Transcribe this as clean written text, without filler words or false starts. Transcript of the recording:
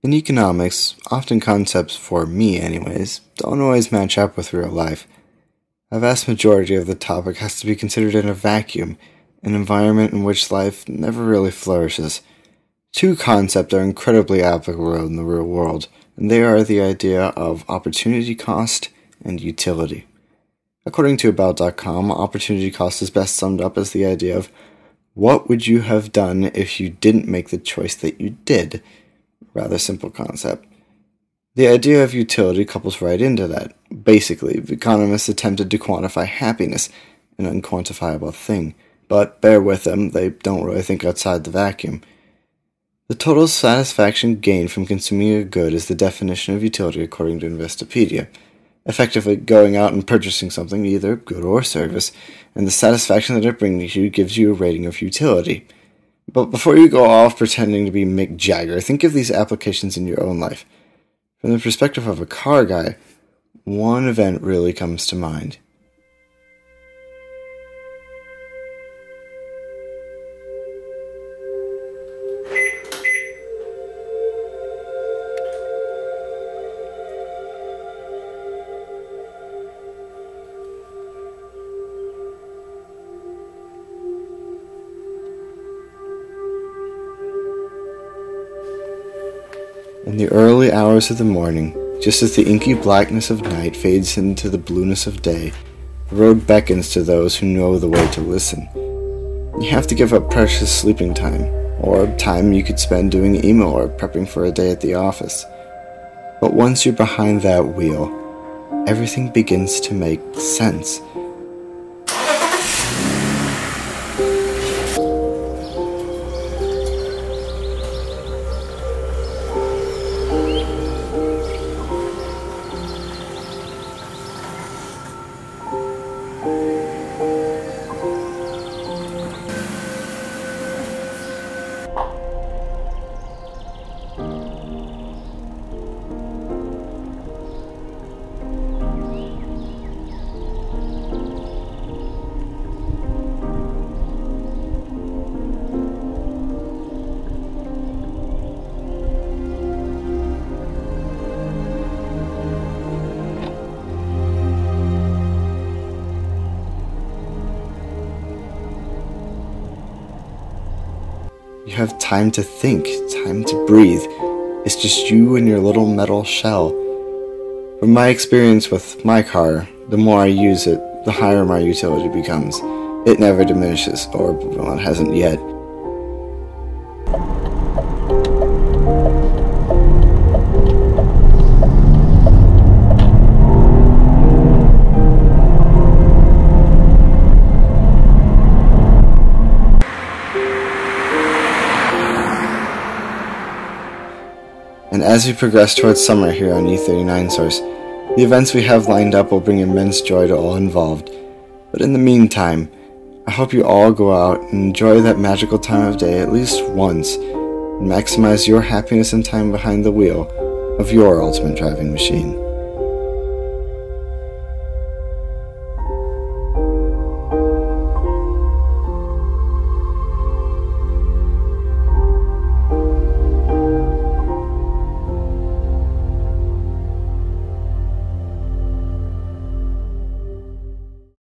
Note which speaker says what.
Speaker 1: In economics, often concepts, for me anyways, don't always match up with real life. A vast majority of the topic has to be considered in a vacuum, an environment in which life never really flourishes. Two concepts are incredibly applicable in the real world, and they are the idea of opportunity cost and utility. According to About.com, opportunity cost is best summed up as the idea of what would you have done if you didn't make the choice that you did? Rather simple concept. The idea of utility couples right into that. Basically, economists attempted to quantify happiness, an unquantifiable thing, but bear with them, they don't really think outside the vacuum. The total satisfaction gained from consuming a good is the definition of utility according to Investopedia. Effectively, going out and purchasing something, either good or service, and the satisfaction that it brings you gives you a rating of utility. But before you go off pretending to be Mick Jagger, think of these applications in your own life. From the perspective of a car guy, one event really comes to mind. In the early hours of the morning, just as the inky blackness of night fades into the blueness of day, the road beckons to those who know the way to listen. You have to give up precious sleeping time, or time you could spend doing email or prepping for a day at the office. But once you're behind that wheel, everything begins to make sense. You have time to think, time to breathe. It's just you and your little metal shell. From my experience with my car, the more I use it, the higher my utility becomes. It never diminishes, or well, it hasn't yet. And as we progress towards summer here on E39 Source, the events we have lined up will bring immense joy to all involved. But in the meantime, I hope you all go out and enjoy that magical time of day at least once, and maximize your happiness and time behind the wheel of your ultimate driving machine.